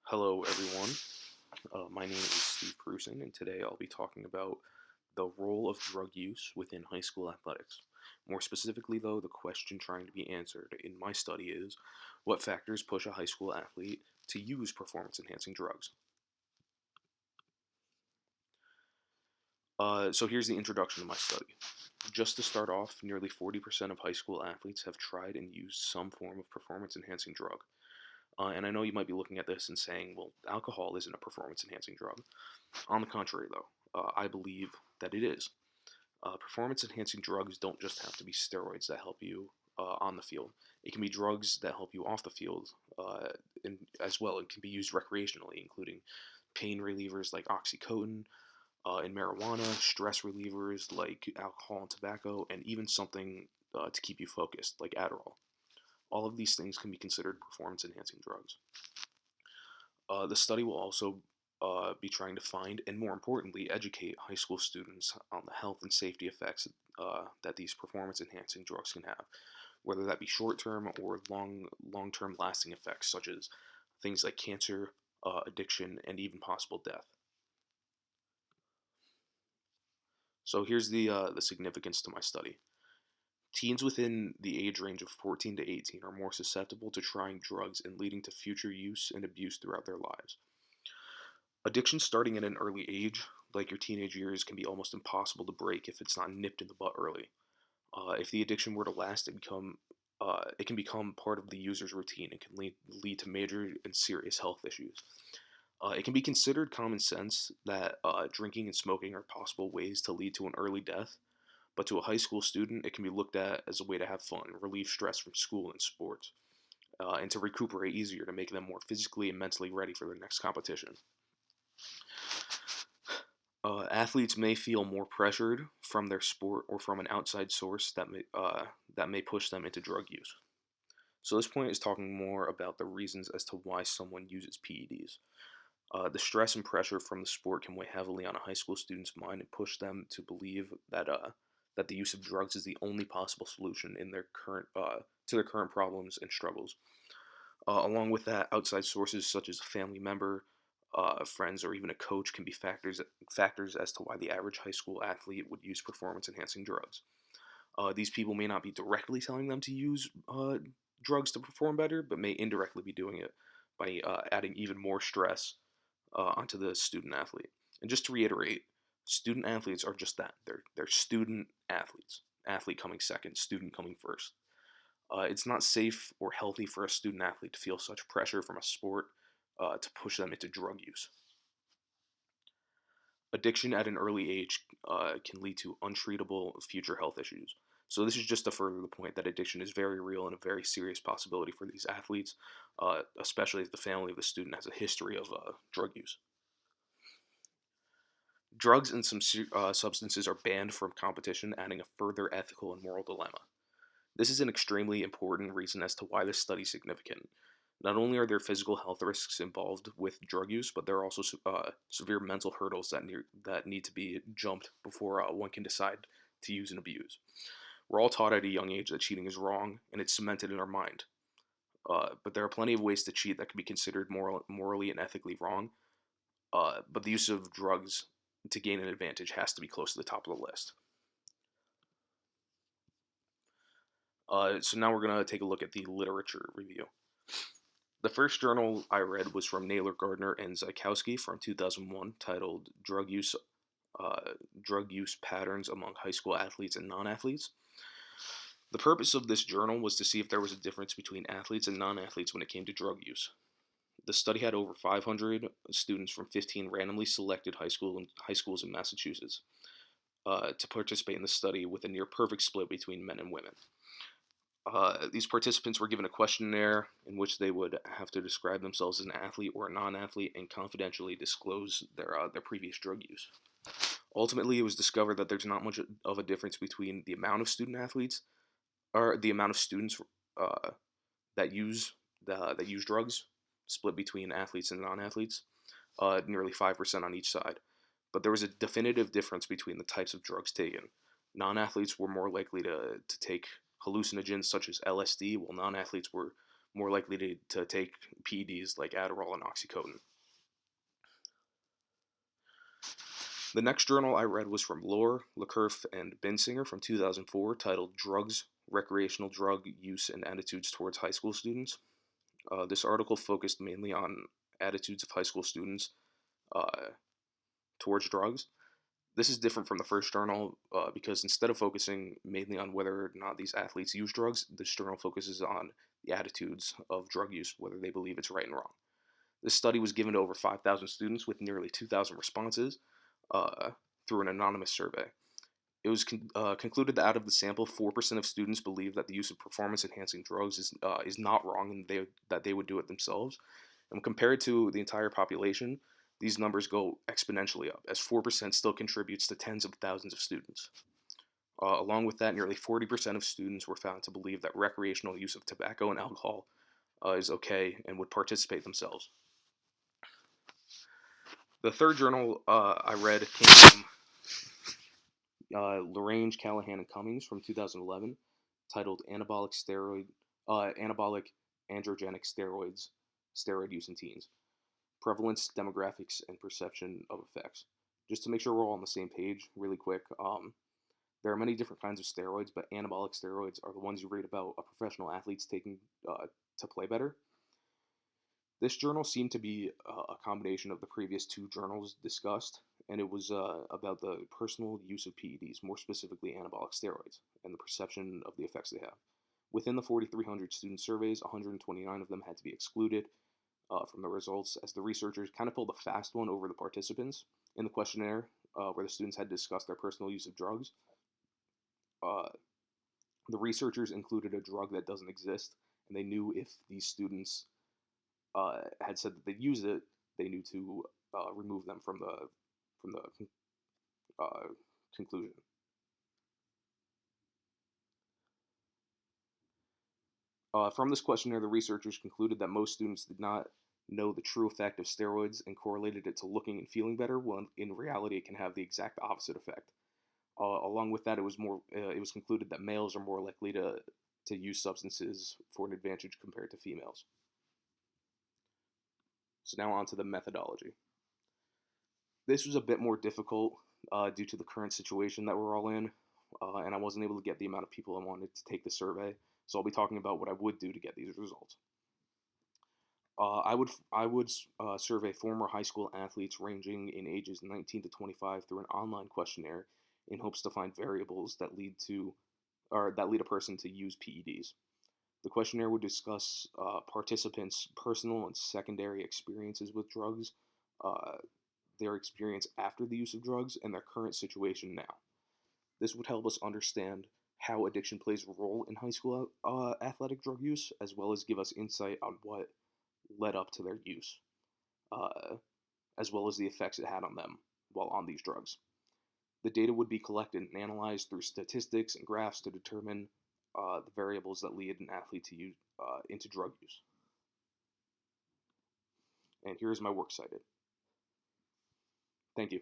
Hello, everyone. My name is Steve Prusin, and today I'll be talking about the role of drug use within high school athletics. More specifically, though, the question trying to be answered in my study is what factors push a high school athlete to use performance enhancing drugs? So here's the introduction to my study. Just to start off, nearly 40% of high school athletes have tried and used some form of performance enhancing drug. And I know you might be looking at this and saying, well, alcohol isn't a performance enhancing drug. On the contrary, though, I believe that it is. Performance enhancing drugs don't just have to be steroids that help you on the field. It can be drugs that help you off the field as well. It can be used recreationally, including pain relievers like oxycodone and marijuana, stress relievers like alcohol and tobacco, and even something to keep you focused like Adderall. All of these things can be considered performance enhancing drugs. The study will also be trying to find and, more importantly, educate high school students on the health and safety effects that these performance enhancing drugs can have, whether that be short term or long term lasting effects, such as things like cancer, addiction, and even possible death. So here's the significance to my study. Teens within the age range of 14 to 18 are more susceptible to trying drugs and leading to future use and abuse throughout their lives. Addiction starting at an early age, like your teenage years, can be almost impossible to break if it's not nipped in the butt early. If the addiction were to last, it can become part of the user's routine and can lead to major and serious health issues. It can be considered common sense that drinking and smoking are possible ways to lead to an early death, but to a high school student, it can be looked at as a way to have fun, relieve stress from school and sports, and to recuperate easier to make them more physically and mentally ready for their next competition. Athletes may feel more pressured from their sport or from an outside source that may push them into drug use. So this point is talking more about the reasons as to why someone uses PEDs. The stress and pressure from the sport can weigh heavily on a high school student's mind and push them to believe that the use of drugs is the only possible solution in their current to their current problems and struggles. Along with that, outside sources such as a family member, friends, or even a coach can be factors as to why the average high school athlete would use performance enhancing drugs. These people may not be directly telling them to use drugs to perform better, but may indirectly be doing it by adding even more stress onto the student athlete. And just to reiterate, student athletes are just that. They're student athletes. Athlete coming second, student coming first. It's not safe or healthy for a student athlete to feel such pressure from a sport to push them into drug use. Addiction at an early age can lead to untreatable future health issues. So, this is just to further the point that addiction is very real and a very serious possibility for these athletes, especially if the family of the student has a history of drug use. Drugs and some substances are banned from competition, adding a further ethical and moral dilemma. This is an extremely important reason as to why this study is significant. Not only are there physical health risks involved with drug use, but there are also severe mental hurdles that need to be jumped before one can decide to use and abuse. We're all taught at a young age that cheating is wrong, and it's cemented in our mind. But there are plenty of ways to cheat that can be considered morally and ethically wrong. But the use of drugs to gain an advantage has to be close to the top of the list. So now we're going to take a look at the literature review. The first journal I read was from Naylor Gardner and Zykowski from 2001, titled Drug Use Patterns Among High School Athletes and Non-Athletes." The purpose of this journal was to see if there was a difference between athletes and non-athletes when it came to drug use. The study had over 500 students from 15 randomly selected high schools in Massachusetts to participate in the study with a near perfect split between men and women. These participants were given a questionnaire in which they would have to describe themselves as an athlete or a non-athlete and confidentially disclose their previous drug use. Ultimately, it was discovered that there's not much of a difference between the amount of student athletes or the amount of students uh, that use drugs, split between athletes and non-athletes, nearly 5% on each side. But there was a definitive difference between the types of drugs taken. Non-athletes were more likely to take hallucinogens such as LSD, while non-athletes were more likely to take PEDs like Adderall and Oxycodone. The next journal I read was from Lohr, LeCurf, and Bensinger from 2004, titled Drugs, Recreational Drug Use and Attitudes Towards High School Students. This article focused mainly on attitudes of high school students uh, towards drugs. This is different from the first journal because instead of focusing mainly on whether or not these athletes use drugs, this journal focuses on the attitudes of drug use, whether they believe it's right and wrong. This study was given to over 5,000 students with nearly 2,000 responses uh, through an anonymous survey. It was concluded that out of the sample, 4% of students believe that the use of performance-enhancing drugs is not wrong and that they would do it themselves. And compared to the entire population, these numbers go exponentially up, as 4% still contributes to tens of thousands of students. Along with that, nearly 40% of students were found to believe that recreational use of tobacco and alcohol is okay and would participate themselves. The third journal I read came from Lagrange, Callahan, and Cummings from 2011, titled Anabolic Androgenic Steroid Use in Teens, Prevalence, Demographics, and Perception of Effects. Just to make sure we're all on the same page, really quick, there are many different kinds of steroids, but anabolic steroids are the ones you read about professional athletes taking to play better. This journal seemed to be a combination of the previous two journals discussed, and it was about the personal use of PEDs, more specifically anabolic steroids, and the perception of the effects they have. Within the 4,300 student surveys, 129 of them had to be excluded from the results, as the researchers kind of pulled a fast one over the participants in the questionnaire, where the students had discussed their personal use of drugs. The researchers included a drug that doesn't exist, and they knew if these students had said that they'd use it, they knew to remove them from the conclusion. From this questionnaire, the researchers concluded that most students did not know the true effect of steroids and correlated it to looking and feeling better, when in reality it can have the exact opposite effect. Along with that, it was concluded that males are more likely to use substances for an advantage compared to females. So now on to the methodology. This was a bit more difficult due to the current situation that we're all in, and I wasn't able to get the amount of people I wanted to take the survey, so I'll be talking about what I would do to get these results. I would survey former high school athletes ranging in ages 19 to 25 through an online questionnaire in hopes to find variables that lead a person to use PEDs. The questionnaire would discuss participants' personal and secondary experiences with drugs, their experience after the use of drugs, and their current situation now. This would help us understand how addiction plays a role in high school athletic drug use, as well as give us insight on what led up to their use, as well as the effects it had on them while on these drugs. The data would be collected and analyzed through statistics and graphs to determine the variables that lead an athlete to use into drug use. And here's my works cited. Thank you.